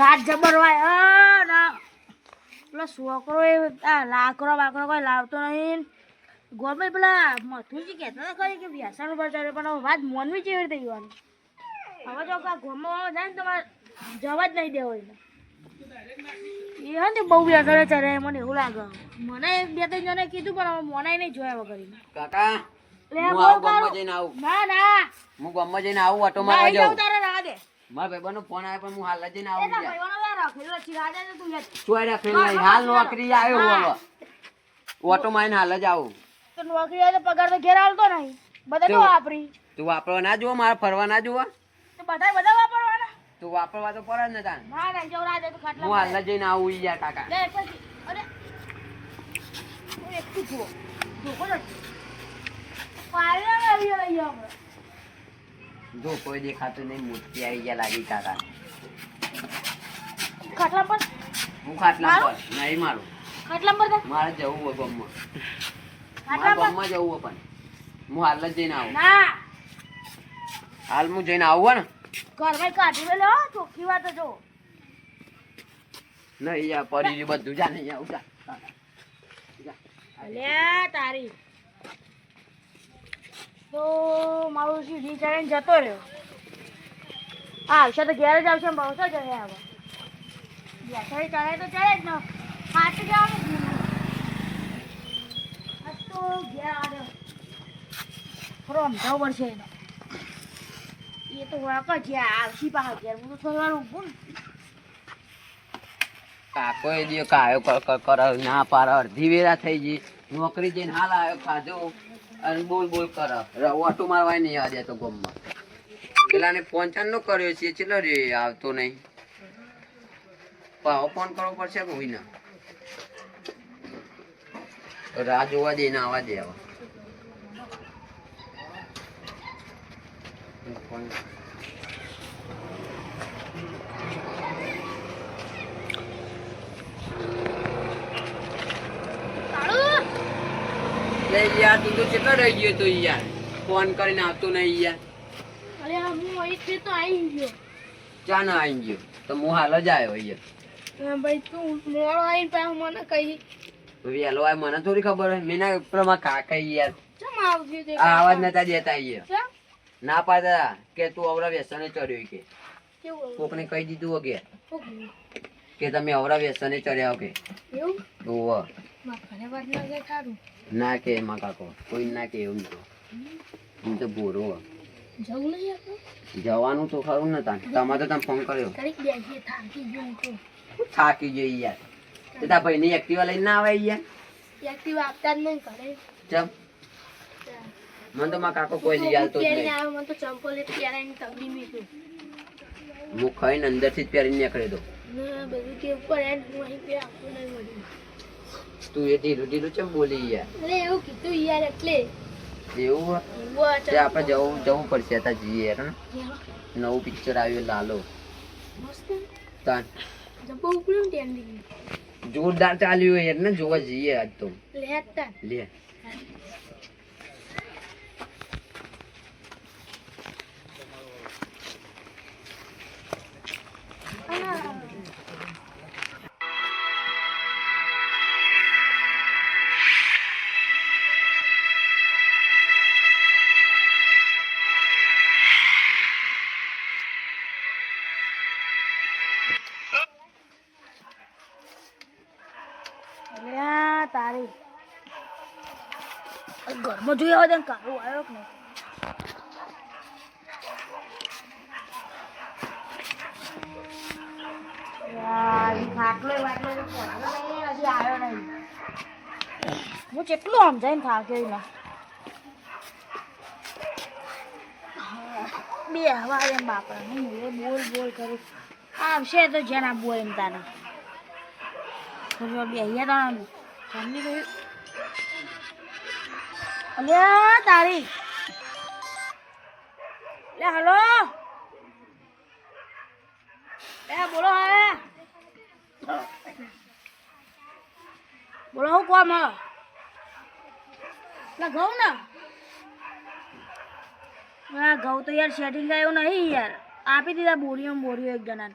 ઘાટ જબર હોય ના પેલો છોકરો એ લાકડો બાકડો કોઈ લાવતો નહીં ગોમે પેલા મથુરજી કહેતા હતા ખરી કે વ્યસન ઉપર ચડે પણ હવે વાત મોનવી કેવી રીતે જવાની હવે જો ગોમાં જાય ને તમારે જવા જ નહીં દેવો એને એ હા ને બહુ વ્યસને ચડે મને એવું લાગે મને બે ત્રણ જણે કીધું પણ હવે મોનાય નહીં જોયા વગર કાકા ના ના હું ગામમાં જઈને આવું ઓટો મારવા જાઉં તારે રાહ દે મારા ભાઈબંધનો ફોન આવ્યો પણ હું હાલ જઈને આવું યાર હાલ નોકરી આવ્યો બોલો ઓટો મારીને હાલ જ આવું તો નોકરી આવે તો પગાર તો ઘેર આવતો નહીં બધા તો વાપરી તું વાપરવા ના જોવા મારે ફરવા ના જોવા તો બધા વાપરવાના તું વાપરવા તો પડે ને તાન ના ના જો રાહ દે તો ખાટલા હું હાલ જઈને આવું યાર કાકા લે પછી અરે હું એકથી જો જોકો જ પાયલા આવી રહી આપણે જો કોઈ દેખાતું નહીં મૂર્તિ આવી ગયા લાગી કાકા ખાટલા પર હું ખાટલા પર નહીં મારું ખાટલા પર મારે જવું હોય ગામમાં ખાટલા પર ગામમાં જવું હોય પણ હું હાલ જ જઈને આવું ના હાલ હું જઈને આવું ને ઘરમાં કાઢી લે ચોખ્ખી વાત જો નહીં યાર પડી ગયું બધું જા નહીં આવું જા લે તારી તો મારું સીધી ચડીને જતો રહ્યો આવશે તો ઘેર જ આવશે બહુ જશે હવે બેસાડી ચડે તો ચડે જ ને હાથ જવાનું તો ઘેર આવ્યો થોડો સમજાવવો પડશે એનો એ તો વાક છે આવશી પાછા ઘેર હું તો થોડવાનું ઊભું ને કાકો એ દિયો કાયો કર ના પાર અડધી વેરા થઈ ગઈ નોકરી જઈને હાલ આવ્યો ખાધો અને બોલ બોલ કર ઓટો મારવા નહીં આજે તો ગામમાં પેલાને ફોન ચાલ નો કર્યો છે ચેલો રે આવતો નહીં પાવો ફોન કરવો પડશે કે હોય ના રાહ જોવા દે ને આવવા દે હવે યાર તું તો કેટલો રહી ગયો તો યાર ફોન કરીને આવતો નહીં યાર અરે હું અહીંથી તો આવી ગયો ચા ના આવી ગયો તો હું હાલ જ આવ્યો યાર ભાઈ તું મોડો આવીને પાછું મને કહી વહેલો આવે મને થોડી ખબર હોય મેં ના પ્રમા કાકા યાર ચમ આવજો તે આ આવાજ નતા દેતા યાર ચમ ના પાડતા કે તું અવરા વ્યસને ચડ્યો કે કેવું કોકને કહી દીધું કે એવું કે તમે અવરા વ્યસને ચડ્યા કે એવું ઓવ માં ઘરે વાત ના જાય ખારું ના કે એમાં કાકો કોઈ ના કે એવું તો હું તો બોરો જવું નહીં આપણે જવાનું તો ખરું ને તાન તમારે તો તમે ફોન કર્યો કરી બેસીએ થાકી ગયું તો થાકી જઈ યાર તે તારા ભાઈની એક્ટિવા લઈને ના આવે યાર એક્ટિવા આપતા જ નહીં કરે ચમ મને તો મારા કાકો કોઈ લઈ આવતો જ નહીં મને તો ચંપલે પહેરાઈને તગડી મીઠું હું ખાઈને અંદરથી જ પહેરીને નીકળી દઉં ના બધું કે ઉપર એન્ડ હું અહીં પે આપું નહીં મળ્યું તું એ ઢીલું ઢીલું ચમ બોલી યાર અરે એવું કીધું યાર એટલે એવું તે આપણે જવું પડશે તા જઈએ યાર નવું પિક્ચર આવ્યું લાલો મસ્ત તાન જબો ઉપડ્યું ટેન્ડિંગ જોરદાર ચાલ્યું યાર ને જોવા જઈએ આજ તો લેતા લે તારી ઘરમાં જોયા હોય કારો આવ્યો કે નહીં ખાટલો વાટલો હજી આવ્યો નહીં હું કેટલું સમજાઈને થાક્યો ને બે હવા એમ બાપરા હું બોલ બોલ કરું આવશે તો જેને આપવું એમ તારે બે અહીંયા સમજી ગયું અલ્યા તારી લે હલો એ બોલો હવે બોલો હું કોમ એટલે ઘઉં ને હા ઘઉં તો યાર સેટિંગ આવ્યું નહીં યાર આપી દીધા બોરીઓ એક જણાને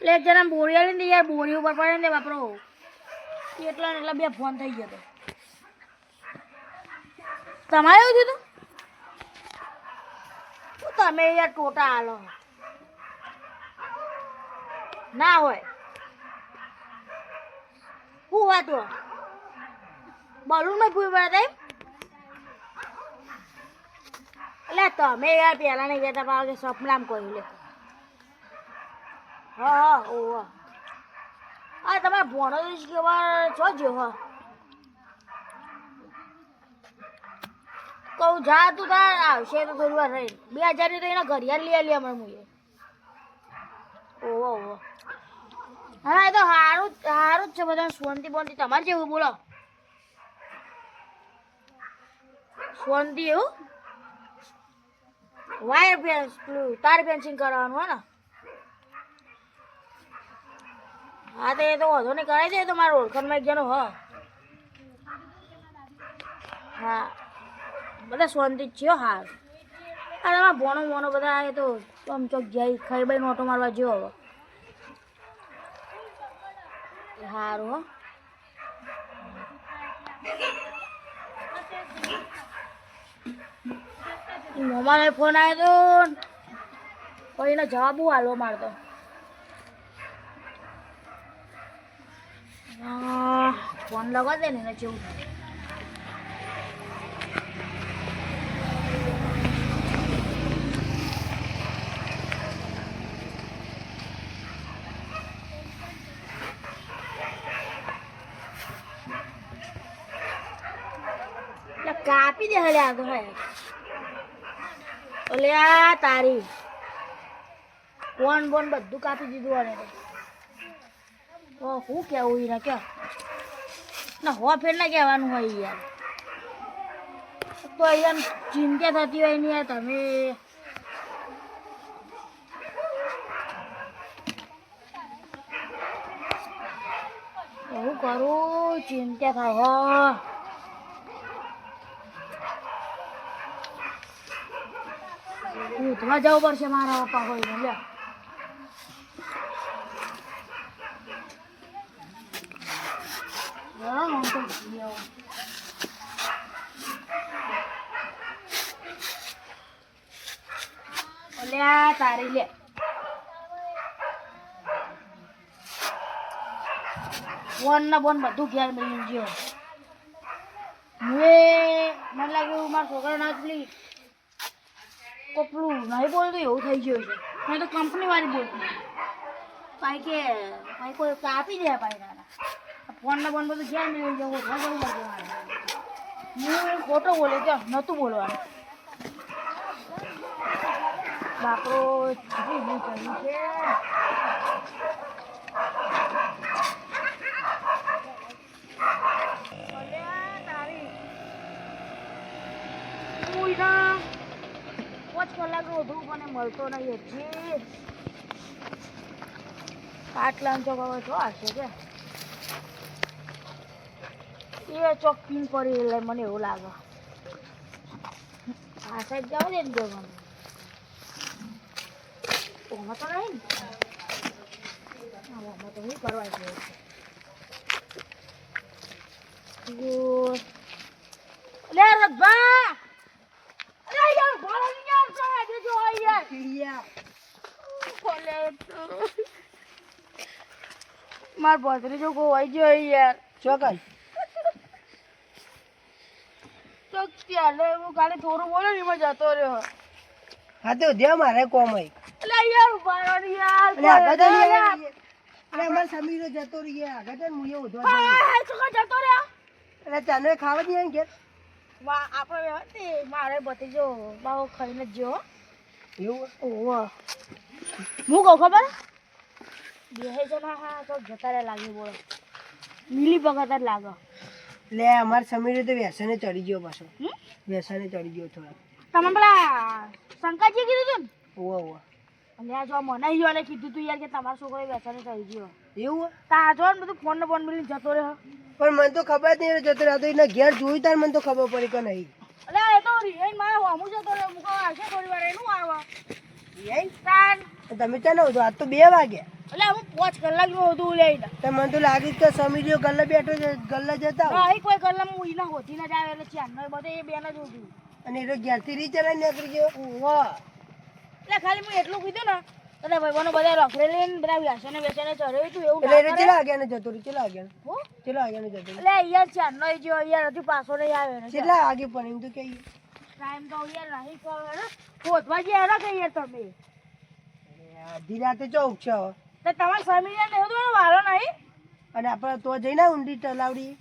એટલે એક જણા બોરી આલી ને યાર બોરી ઉપર પડે ને બાપરો એટલા ને એટલા બે ફોન થઈ ગયો તો તમારે એવું થયું તું તમે યાર ટોટા હાલો ના હોય શું વાત હોય બલૂનમાં ફૂઈ પડે એટલે તમે યાર પહેલા નહીં કહેતા પાવ કે સપનામ કહ્યું લે હા ઓહ હા તમારા ભણો તો કેવા છો જો હા કહું જા તું તાર આવશે તો થોડી વાર રહી 2000 ની તો એના ઘડિયાળ લઈ આલી અમારે મુએ ઓહો ઓહો હા એ તો સારું સારું જ છે બધા શાંતિ બોંતિ તમારે જેવું બોલો શાંતિ એવું વાયર ફેન્સ પેલું તાર ફેન્સિંગ કરવાનું હોય ને હા તો એ તો વધુ નહીં કરાવી દે તો મારા ઓળખાણમાં એક જણો હ હા બધા શાંતિ જ છે હાર અરે એમાં ભોણો મોનો બધા આવે તો આમ ચોક જાય ખાઈ બાઈ ઓટો મારવા જેવો હવે સારું હો મોમાને ફોન આવ્યો તો કોઈ એનો જવાબ હાલવો મારતો ફોન લગવા દે ને એને જેવું કાપી દે હલે આગળ હોય ઓલે આ તારી ફોન બોન બધું કાપી દીધું આને તો શું કેવું એને કે ના હો ફેર ના કહેવાનું હોય યાર તો અહીંયા ચિંતા થતી હોય ને યાર તમે એવું કરું ચિંતા થાય ઉઠવા જવું પડશે મારા પપ્પા હોય ને લે ઓલ્યા તારી લે ફોન ના બોન બધું ઘેર બની ગયો મને લાગ્યું મારા છોકરા નાચલી કોપલું નહીં બોલતું એવું થઈ ગયું છે મેં તો કંપની વાળી બોલતી ભાઈ કે ભાઈ કોઈ કાપી દે ભાઈ નાના ફોન ના બોન બધું ઘેર મેળવી જવું જવું પડશે મારે હું ખોટો બોલે કે નહોતું બોલવાનું બાપરો ચૂકી કર્યું છે પાંચ કલાક રોધું મને મળતો નહીં હજી આટલા ચોક હવે જો હશે કે એ ચોક પીન પડી એટલે મને એવું લાગે આ સાઈડ જાવ દે ને જવાનું ઓમાં તો નહીં ને ઓમાં તો શું કરવા છે લે રગભા માર ભત્રી જો ગોવાઈ ગયો યાર ચોકલ તો ત્યારે હું કાલે થોડું બોલે ને એમાં જતો રહ્યો હા તો દે મારે કોમ હોય એટલે યાર ઉભા યાર અરે અમાર સમીરો જતો રહી આગળ હું એવું ઉધવા છોકરા જતો રહ્યો એટલે ચાનો ખાવા દે ને ઘેર આપણે હતી મારે ભત્રીજો બાવો ખાઈને જ જો એવું ઓહો હું કહું ખબર બે જણા હા તો જતા રહ્યા લાગે બોલો મિલી પગત જ લાગે લે અમાર સમીરે તો વ્યસને ચડી ગયો પાછો વ્યસને ચડી ગયો થોડા તમે પેલા શંકાજી કીધું તું ને ઓવા ઓવા અને આ જો મને ઈયોને કીધું તું યાર કે તમારો છોકરો વ્યસને ચડી ગયો એવું તા જો ને બધું ફોન ને બોન મિલી જતો રહ્યો પણ મને તો ખબર જ નહીં જતો રહ્યો એના ઘેર જોયું તાર મને તો ખબર પડી કે નહીં એટલે એ તો રિહાઈન મારા હમું જતો રહ્યો મુકો આવશે થોડી વાર એનું આવવા તાન તમે ચાલો તો આજ તો 2 વાગ્યા એટલે હું 5 કલાક નું હતું લઈને તો મને તો લાગ્યું કે સમીરિયો ગલ્લે બેઠો છે ગલ્લે જતા હોય. અહીં કોઈ કલાક હું ઈના હોતી ના જ આવે એટલે ચારનો બધે એ બેન જ હતું અને એ ઘેરથી રીચરાઈ નીકળી ગયો. ઓહો એટલે ખાલી હું એટલું કીધું ને એટલે ભાઈઓને બધા રખડે લઈને બધા વ્યસને ચડ્યું તું એવું એટલે ના એ કરે. ચેલા વાગ્યાને જતો રહ્યો ચેલા વાગ્યાને હો? ચેલા વાગ્યાને જતો રહ્યો એટલે યાર ચારનો જો યાર હજુ પાછો નહીં આવે ને ચેટલા વાગે પણ એમ તો કહીએ ટાઈમ તો યાર નહીં કહો ને ગોતવા જે હેરા કે યાર તમે અડધી રાતે ચોક છે હવે. તો તમારે સમીર ને એવું તો વારો નહીં અને આપણે તો જઈને ઊંડી તલાવડી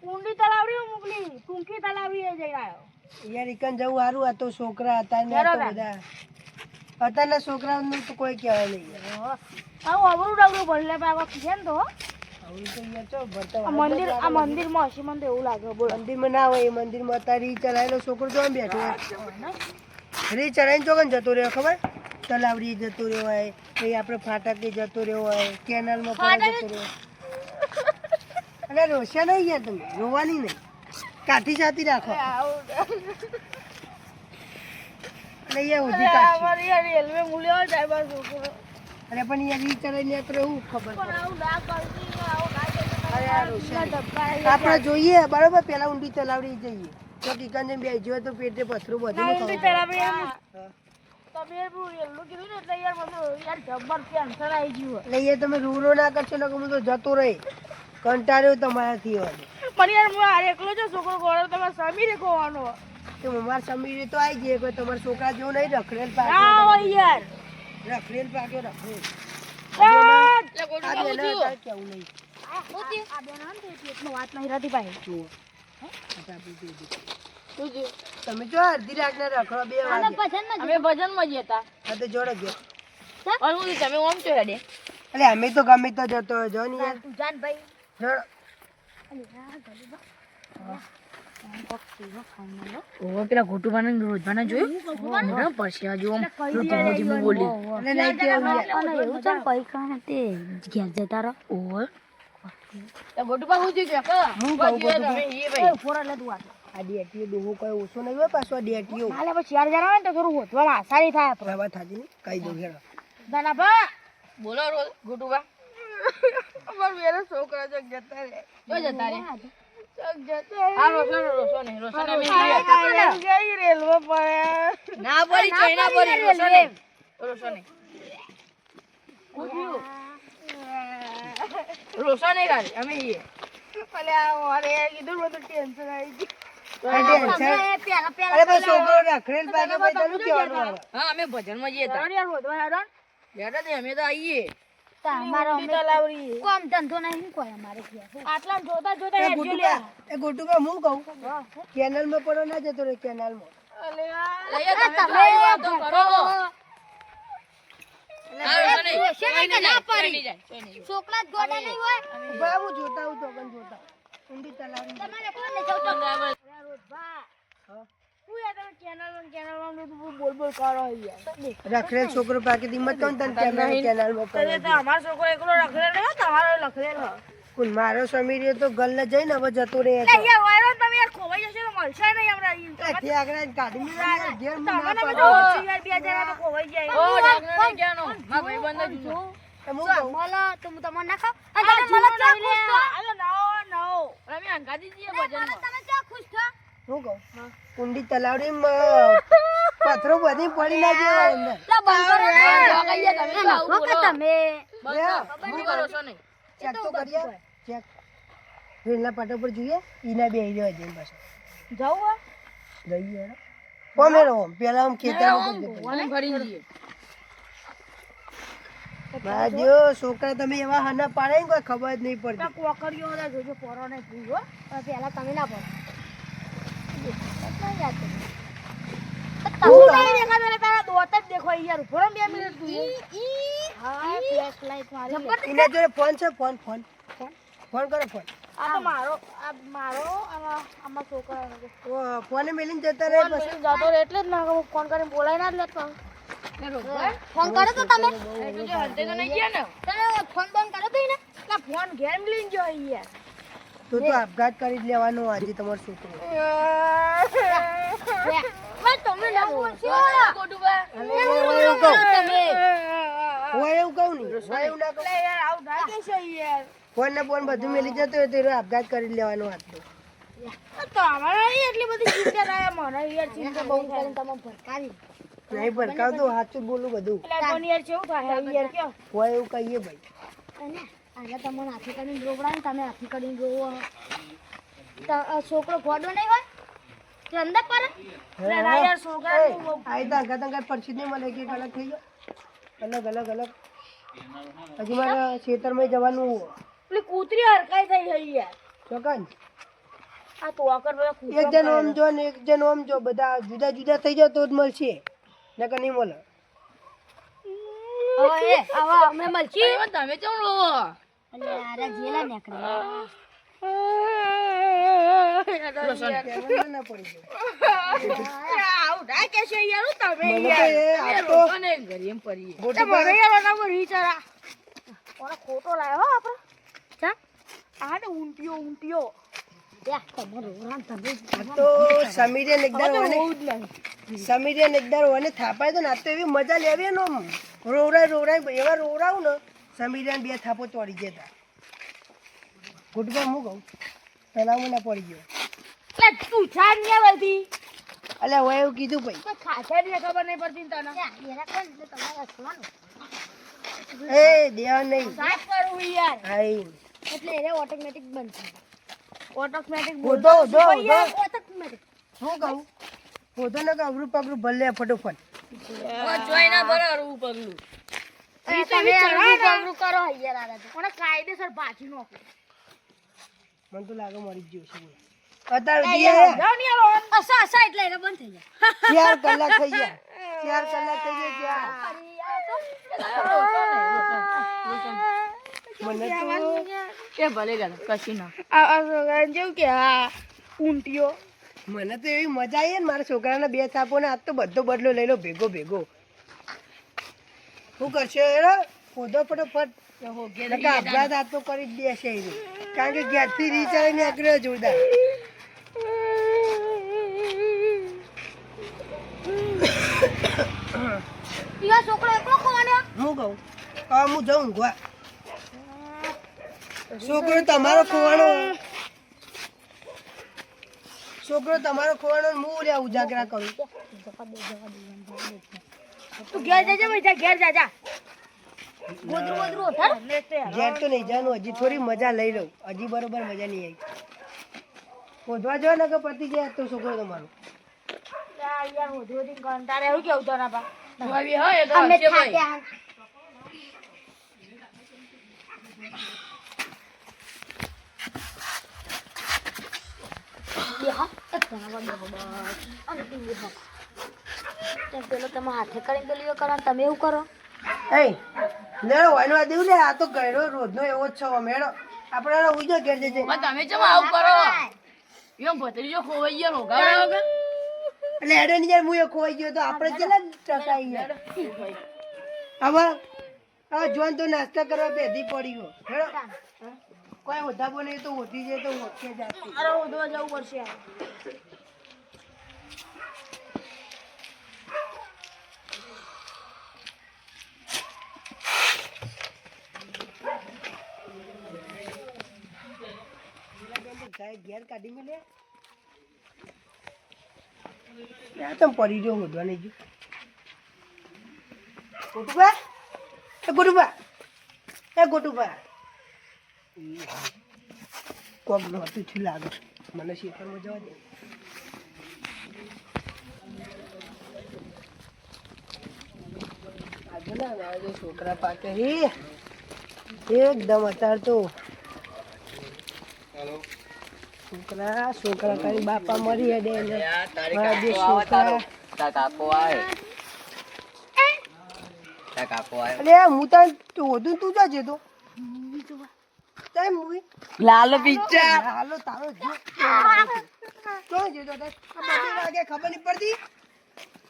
ઊંડી તલાવડી મોકલી ટૂંકી તલાવડી એ જઈ આવ્યો યાર ઈકન જવું સારું આ તો છોકરા હતા ને આ તો બરાબર. બધા અત્યારના છોકરાઓનું તો કોઈ કહેવાય નહીં યાર. આવું અવરું ડબરું ભરલે પાકો છે ને તો આવું તો યાર ચો ભરતા આ મંદિરમાં હશે મને તો એવું લાગે બોલ મંદિરમાં ના હોય એ મંદિરમાં અત્યારે રી ચલાયેલો છોકરો જો બેઠો હોય રી ચલાવીને ચોકન જતો રહ્યો ખબર તલાવડી જતો રહ્યો હોય પછી આપણે ફાટકે જતો રહ્યો હોય કેનાલમાં પડે જતો રહ્યો અને રોશા નહીં યાર તમે રોવાની નહીં કાઠી સાથી રાખો અને યાર ઉધી કાઠી રેલવે મૂલ્યો જાય બસ છોકરો અરે પણ યાર રી ચલાવીને આપણે એવું ખબર પણ પડે આવું ના કરતી ને આવું ના અરે આ રોશા ધબકાય આપણે જોઈએ બરોબર પેલા ઊંડી તલાવડી જઈએ તો કિકન જેમ બેસી હોય તો પેટે પથરું બધું ઊંડી તલાવડી તમે એટલું કીધું ને એટલે યાર મને યાર જબ્બર ટેન્શન આવી ગયું એટલે યાર તમે રૂરો ના કરશો ને હું તો જતો રહી કંટાળ્યો તમારાથી હોય પણ યાર હું આ એકલો જ છોકરો ગોળો તમારે સમીરે ખોવાનો તો અમારા સમીરે તો આવી જઈએ કોઈ તમારા છોકરા જેવું નહીં રખડેલ ના પાક્યો હોય યાર રખડેલ પાક્યો રખડેલ કેવું નહીં આ બેન આમ તો એટલો વાત નહીં રહેતી ભાઈ જુઓ તમે જો અડધી રાતના રખડો 2 વાગે અમે ભજનમાં જતા આ તો જોડે ગયો તમે ઓમ છો હેડે એટલે અમે તો ગમે તો જતો હોય જો ને યાર તું જાન ભાઈ જોડો ઓ પેલા ઘોટુબાને રોજબાને જોયું પરસ્યા જો બોલી એટલે નહીં કેવું યાર એવું છે પૈકા તે ઘેર જતા રહો ઓય ગોટુબા હું થયું છે હું કહું ગોટુબા? ફોરા લે તું આ ડેટીઓ ડોહો કોઈ ઓછો નહીં હોય પાછો આ ડેટીઓ હાલે પછી 4000 આવે ને તો થોડું હોતવામાં આસાની થાય આપણે વાત થાજી ને કહી દઉં હેડો દાનાભા બોલો ગોટુબા અમાર વેરો છોકરા જગ જતા રે જો જતા રે આ રોશન અમે ગઈ રેલવે પર ના પડી ચાઇના પડી રોશન રોશન ગાડી અમે ઈએ અલે આ મારે કીધું બધું ટેન્શન આવી ગયું અરે ભાઈ છોકરો રખડેલ પાક્યો ભાઈ તને કહેવાનું આવે હા અમે ભજનમાં જઈએ તા યાર હોદવા હેડન યાર દે અમે તો આઈએ તમારો અમે તલાવરી કોમ ધંધો નહીં કોઈ અમારે આટલા જોતા જોતા એ હેડજો લે ગોટુબા હું કહું કેનાલમાં પડો ના જતો રે કેનાલમાં અલે તમે વાતો કરો છોકરા ગોડા નહીં હોય બાબુ જોતા હું તો પણ જોતા ઊંડી તલાવડી તમારે કોને જવું બોલ બોલ કરો યાર રખડેલ છોકરો પાકી હિંમત તો તને કેનાલમાં પડે અમારો છોકરો એકલો રખડેલ રહ્યો તમારો લખડેલ કોણ મારો સમીર તો ગલ્લે જઈને હવે જતો રહે યાર વાયરો તમે યાર ખોવાઈ જશે તો મળશે નહીં હમણાં તે આગળ કાઢી મેળવ્યા ઘેર હું ના તમને પાડું. બધું યાર 2000 તો ખોવાઈ જાય ઓ ડાકનો ક્યાંનો મા ભાઈબંધ જો તો હું કહું મને તો હું તમને ના ખાવ અને તમે મને ક્યાં ખુશ છો અરે નો અમે અંગાજી જઈએ ભજનમાં તમે ક્યાં ખુશ છો હું કહું ઊંડી તલાવડી પથરો બધી પડી ના જેવા અંદર લા બંધ કરો ને તમે આવું બોલો તમે હું કરો છો નહીં ચેક તો કરીએ ચેક રેલના પાટા પર જોઈએ ઈના બે રહ્યો જઈને પાછો જાવ જઈએ કોમે રહો પેલા આમ ખેતરમાં ઓને ભરી જઈએ બાજુ છોકરા તમે એવા હના પાડે ને કોઈ ખબર જ નહીં પડતી કોકરીઓ બધા જોજો પોરો ને પૂરો પહેલા તમે ના પડો કેટલા યાદ તમે નહીં દેખાતા ને તારા દોત જ દેખો યાર ઉભો 2 મિનિટ તું હા ફ્લેશ લાઈટ મારી એના જોડે ફોન છે ફોન ફોન ફોન કરો ફોન આ તો મારો આમાં છોકરા ફોને મેલીને જતા રહે પછી જતો રહે એટલે જ ના ફોન કરીને બોલાય ના જ લેતો ફોન કરો તો તમે હંતે તો નહીં ગયા ને તમે ફોન બંધ કરો તો ને ના ફોન ઘેર લઈને જો યાર તો આપઘાત કરી જ લેવાનો આજે તમારો છોકરો ભાઈ તમે ના બોલશો ગોટુબા હું એવું કહું નહીં હું એવું ના કહું યાર આવું ના કેશો યાર ફોન ને ફોન બધું મેલી જતો હોય તો એનો આપઘાત કરી લેવાનો હતો તો અમારા નહીં એટલી બધી ચિંતા થાય મને યાર ચિંતા બહુ કરીને તમે ભરકાવી નહીં ભરકાવતો સાચું બોલું બધું એટલે પણ યાર કેવું થાય યાર કયો હોય એવું કહીએ ભાઈ અને આને તમને હાથી કરીને રોકડા ને તમે હાથી કરીને રોવો તો છોકરો ગોડો નહીં હોય તે અંદર પર એટલે ના યાર છોકરા આઈ તો અંગા પરછી નહીં મળે કે અલગ થઈ ગયો અલગ હજી મારે ખેતરમાં જવાનું પેલી કૂતરી હરકાઈ થઈ ગઈ યાર ચોકન આ તો આકર બધા એક જણ ઓમ જો ને એક જણ ઓમ જો બધા જુદા જુદા થઈ જાય તો જ મળશે નકર નહીં મળે હવે એ આવા અમે મળશી તમે કેમ રોવો અલે આરા જેલા નીકળે ના પડી આવું ના કેશો યાર તમે મને તો એ આપતો ખોટો લાવ્યો આપણે ચા આ ને ઊંટિયો તો સમીરે એકદાર ઓને થાપાય તો ના તો એવી મજા લેવી ને રોવરાય એવા રોવરાવું ને સમીરે બે થાપો તોડી જતા ગુટકા હું કહું પેલા મને પડી ગયો એટલે તું છાન ને વધી અલ્યા હું એવું કીધું ભાઈ કોઈ ખાસે ને ખબર નહીં પડતી ને તને એરા કોણ એટલે તમારે હસવાનું એ દેવા નહીં સાફ કરું યાર હાઈ એટલે એને ઓટોમેટિક બંધ થાય ઓટોમેટિક બોધો ઓટોમેટિક શું કહું બોધો ને અવરું પગલું ભલે ફટોફટ જોઈના બરાબર પગલું એ તો પગલું કરો યાર આરા તો કોને કાયદેસર ભાજી નો મને તો લાગે મરી જ ગયો છે અત્યારે જાવ ની આવો અસા એટલે એને બંધ થઈ જાય 4 કલાક થઈ ગયા 4 કલાક થઈ ગયા મને તો એ ભલે ગયો કશી ના આ જેવું કે આ ઊંટિયો મને તો એવી મજા આવી ને મારા છોકરાના બે થાપો ને આજ તો બધો બદલો લઈ લો ભેગો શું કરશો એનો પોધો ફટોફટ આપઘાત આ તો કરી જ દેશે એ કારણ કે ઘેરથી રીચાઈ ને આગળ જોરદાર છોકરો એકલો ખવાનો હું કહું હું જાઉં ઊંઘવા છોકરો તમારો ખોવાનો હું લ્યા ઉજાગરા કરું તું ઘેર જાજે ભાઈ ઘેર જાજા ગોદરું ઘેર તો નહીં જવાનું હજી થોડી મજા લઈ લઉં હજી બરોબર મજા નહીં આવી શોધવા જો ને કે પતી જાય તો છોકરો તમારો યાર હોધોથી કંટાળે એવું કેવું તો ના બા પેલો તમે હાથે કરીને પેલી કરો તમે એવું કરો એ લેડો વાયનો આ દેવું લે આ તો ગયડો રોજનો એવો જ છો મેળો આપણે ઉજો ઘેર જજે તમે ચમ આવું કરો યો ભત્રીજો ખોવાઈ ગયો રોગાવા વગર એટલે હેડે ની યાર હું એ ખોવાઈ ગયો તો આપણે કેટલા ટકાઈ યાર હવે જોન તો નાસ્તા કરવા બેધી પડી ગયો હેડો કોઈ હોતા બોને તો હોતી જાય તો હોકે જાતી અરે હોદવા જવું પડશે ઘેર કાઢી મેલે યા તમ પડી ગયો હોદવા નહીં જો ગોટુબા કોક નહોતું છું લાગે મને શેતરમાં જવા દે આજે ના મારા છોકરા પાકે એકદમ અત્યારે તો છોકરા તારી બાપા મરી હેડે હું તો વધુ તું જાજે તો લાલો પિક્ચર હાલો તારો જો વાગે ખબર નહીં પડતી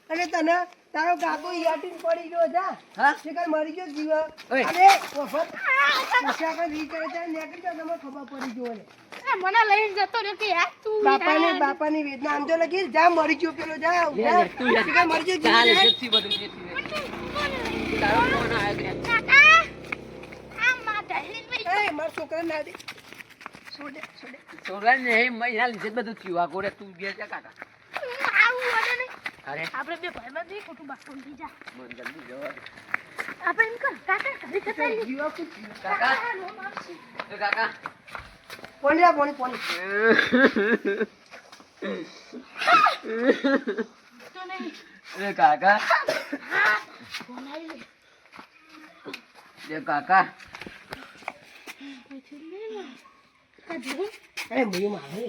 અને તને તારો કાકો યાટીન પડી ગયો જા શિકાર મરી ગયો જીવ અરે વફત નશા કર રી કરે ત્યારે નીકળી જાવ તમને ખબર પડી ગયો ને મને લઈને જતો રહ્યો કે યાર તું બાપાની વેદના આમ તો લગી જા મરી ગયો પેલો જા લે, લે, તું લે. જા મરી ગયો ચાલ, જીવી લે. ઇજ્જતથી બધું ઇજ્જતથી લે. તારો ફોન આવ્યો કે? કાકા આ માતા એ મારા છોકરા ના દે છોડે છોકરાને નહીં, મહિના લીધે જ બધું થયું. આ ગોળે તું ઘેર જા કાકા. આવું વડે નહીં અરે આપણે બે ભાઈબંધ નહીં ખોટું બાપણ થઈ જા મને જલ્દી જવા દે. આપણે એમ કર કાકા ઘરે જતા રહીએ. જીવા કુ કાકા એ કાકા પોણી જા પોણી તો નહીં એ કાકા બોલાવી લે એ કાકા એ મુઈ મારે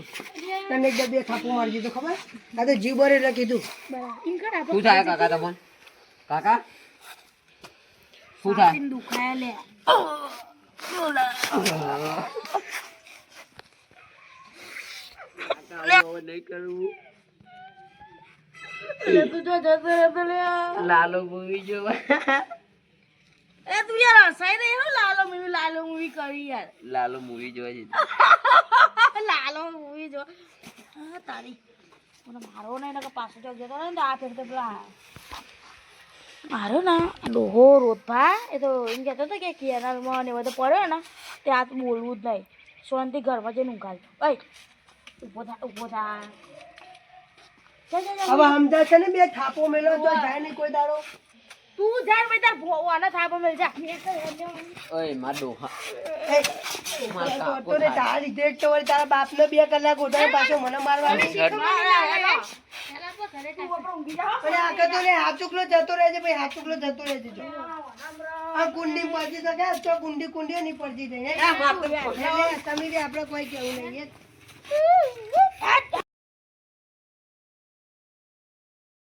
તને એક બે થાપું મારી દીધું ખબર આ તો જીવ બરે એટલે કીધું બરાબર એમ કર આપણે શું થાય કાકા તમને? કાકા શું થાય? છાતીને દુખાય લે હવે નહીં કરવું. તું જો જતો રહેતો લે લાલો મૂવી જોવા. એ તું યાર હસાઈ દે હો લાલો મૂવી કરી યાર લાલો મૂવી જોવા જઈ. લાલો મૂવી જો હા તારી મને મારો નહીં ને પાછો ચોક જતો ને આ ફેર તો પેલા મારો ના ડોહો રોધભા એ તો એમ કહેતો હતો કે કેનાલમાં ને બધો પડ્યો ને તે આ તો બોલવું જ નહીં શાંતિ ઘરમાં જઈને ઊંઘાડતો ઓય ઊભો થા ચાલ હવે સમજા છે ને બે થાપો મેલો તો જાય નહીં કોઈ દાડો તું જા ભાઈ તાર ભોવાના થાપો મેલ જા ઓય માર ડોહા. એ તો ને તારા લીધે જ તો વળી તારા બાપને 2 કલાક ઉઠાડે પાછો મને મારવાનો અને આખો તો ને હાથ ચૂકલો જતો રહે છે ભાઈ હાથ ચૂકલો જતો રહે છે જો આ કુંડી પડી શકે તો કુંડી નહીં પડતી જાય તમે આપણે કોઈ કેવું નહીં